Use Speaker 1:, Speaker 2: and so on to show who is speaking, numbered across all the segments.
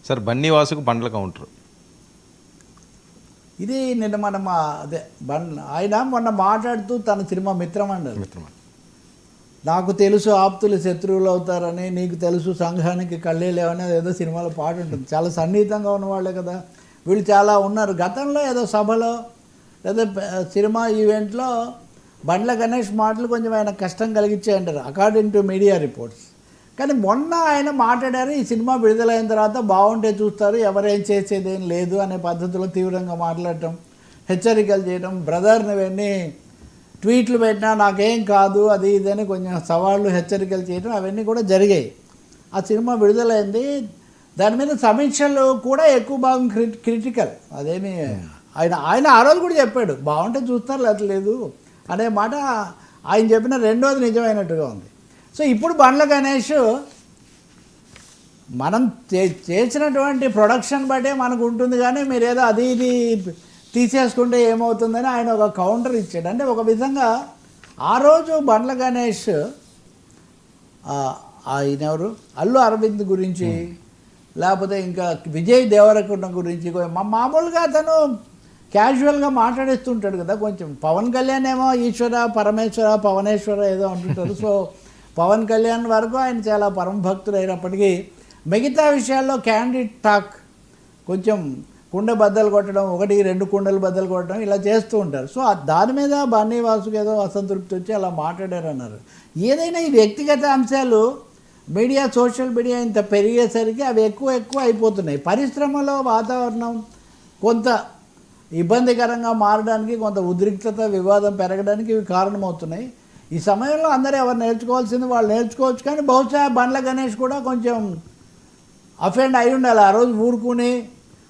Speaker 1: Sir బన్నీవాసుకు బండ్ల counter
Speaker 2: ఇది నిన్న మనం అదే ఆయన మొన్న మాట్లాడుతూ తన సినిమా మిత్రం అన్నారు. నాకు తెలుసు ఆప్తులు శత్రువులు అవుతారని, నీకు తెలుసు సంఘానికి కళ్ళే లేవని ఏదో సినిమాలో పాట ఉంటుంది. చాలా సన్నిహితంగా ఉన్నవాళ్ళే కదా వీళ్ళు, చాలా ఉన్నారు. గతంలో ఏదో సభలో లేదా సినిమా ఈవెంట్లో బండ్ల గణేష్ మాటలు కొంచెం ఆయన కష్టం కలిగించాయంటారు అకార్డింగ్ టు మీడియా రిపోర్ట్స్. కానీ మొన్న ఆయన మాట్లాడారు, ఈ సినిమా విడుదలైన తర్వాత బాగుంటే చూస్తారు, ఎవరేం చేసేదేం లేదు అనే పద్ధతిలో తీవ్రంగా మాట్లాడటం, హెచ్చరికలు చేయడం, బ్రదర్ని వెళ్ళి ట్వీట్లు పెట్టినా నాకేం కాదు అది ఇదని కొంచెం సవాళ్ళు హెచ్చరికలు చేయడం అవన్నీ కూడా జరిగాయి. ఆ సినిమా విడుదలైంది, దాని మీద సమీక్షలు కూడా ఎక్కువ భాగం క్రిటికల్. అదేమి ఆయన ఆ రోజు కూడా చెప్పాడు బాగుంటే చూస్తారు లేదు అనే మాట ఆయన చెప్పిన రెండోది నిజమైనట్టుగా ఉంది. సో ఇప్పుడు బండ్ల గణేష్ మనం చేసినటువంటి ప్రొడక్షన్ బట్టే మనకు ఉంటుంది, కానీ మీరు ఏదో అది ఇది తీసేసుకుంటే ఏమవుతుందని ఆయన ఒక కౌంటర్ ఇచ్చాడు. అంటే ఒక విధంగా ఆ రోజు బండ్ల గణేష్ ఆయన ఎవరు అల్లు అరవింద్ గురించి లేకపోతే ఇంకా విజయ్ దేవరకొండ గురించి మామూలుగా అతను క్యాజువల్గా మాట్లాడేస్తుంటాడు కదా. కొంచెం పవన్ కళ్యాణ్ ఏమో ఈశ్వర పరమేశ్వర పవనేశ్వర ఏదో అంటుంటారు. సో పవన్ కళ్యాణ్ వరకు ఆయన చాలా పరమభక్తుడు అయినప్పటికీ మిగతా విషయాల్లో క్యాండిడ్ టాక్ కొంచెం కుండ బద్దలు కొట్టడం, 1-2 కుండలు బద్దలు కొట్టడం ఇలా చేస్తూ ఉంటారు. సో దాని మీద బన్నీవాసుకి ఏదో అసంతృప్తి వచ్చి అలా మాట్లాడారన్నారు. ఏదైనా ఈ వ్యక్తిగత అంశాలు మీడియా సోషల్ మీడియా ఇంత పెరిగేసరికి అవి ఎక్కువ అయిపోతున్నాయి. పరిశ్రమలో వాతావరణం కొంత ఇబ్బందికరంగా మారడానికి, కొంత ఉద్రిక్తత వివాదం పెరగడానికి ఇవి కారణమవుతున్నాయి. ఈ సమయంలో అందరూ ఎవరు నేర్చుకోవాల్సింది వాళ్ళు నేర్చుకోవచ్చు, కానీ బహుశా బండ్ల గణేష్ కూడా కొంచెం అఫెండ్ అయి ఉండాలి. ఆ రోజు ఊరుకుని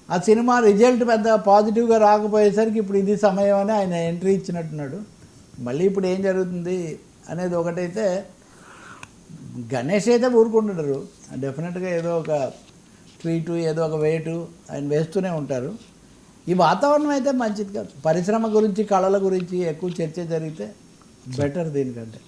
Speaker 2: ఆ సినిమా రిజల్ట్ పెద్ద పాజిటివ్గా రాకపోయేసరికి ఇప్పుడు ఇది సమయం అని ఆయన ఎంట్రీ ఇచ్చినట్టున్నాడు. మళ్ళీ ఇప్పుడు ఏం జరుగుతుంది అనేది ఒకటైతే, గణేష్ అయితే ఊరుకుంటున్నారు, డెఫినెట్గా ఏదో ఒక ట్వీటు ఏదో ఒక వెయిటు ఆయన వేస్తూనే ఉంటారు. ఈ వాతావరణం అయితే మంచిది కాదు. పరిశ్రమ గురించి కళల గురించి ఎక్కువ చర్చ జరిగితే బెటర్ దీనికంటే.